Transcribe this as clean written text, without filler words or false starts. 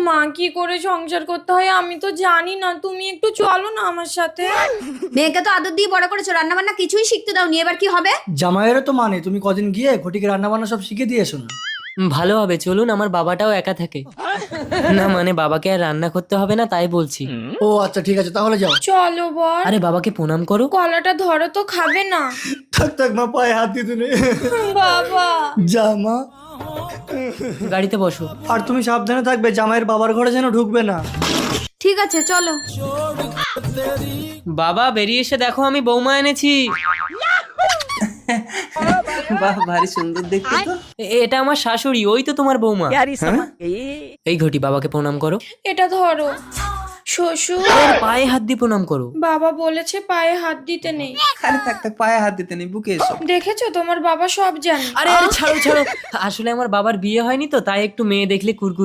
মা, কি করে সংসার করতে হয় আমি তো জানি না, তুমি একটু চলো না আমার সাথে। মেয়েকে তো আদর দিয়ে বড় করেছো, রান্না বান্না কিছুই শিখতে দাওনি, এবার কি হবে? জামাইয়েরও তো মানে তুমি কদিন গিয়ে ঘটিকে রান্না বান্না সব শিখে দিয়েছো না? ভালো হবে, চলুন, আমার বাবাটাও একা থাকে। না মানে বাবাকে আর রান্না করতে হবে না তাই বলছি। ও আচ্ছা ঠিক আছে, তাহলে যাও। চলো বর। আরে বাবাকে প্রণাম করো। কলাটা ধরো তো, খাবে না? থাক থাক মা, পায়ে হাত দিতে নেই। বাবা। যা মা। গাড়িতে বসো। আর তুমি সাবধানে থাকবে, জামাইয়ের বাবার ঘরে যেন ঢুকবে না। ঠিক আছে চলো। বাবা বেরিয়ে এসে দেখো আমি বৌমা এনেছি। বাহ, ভারী সুন্দর দেখতে তো। এটা আমার শাশুড়ি, ওই তো তোমার বৌমা। এই ঘটি, বাবাকে প্রণাম করো। এটা ধরো। শ্বশুর। ওর পায়ে হাত দিয়ে প্রণাম করো। বাবা বলেছে পায়ে হাত দিতে নেই। আরে থাক থাক, পায়ে হাত দিতে নেই, বুকে এসো। দেখেছো, তোমার বাবা সব জানে। আরে আরে ছাড়ো ছাড়ো, আসলে আমার বাবার বিয়ে হয়নি তো তাই একটু মেয়ে দেখলে কুরকুর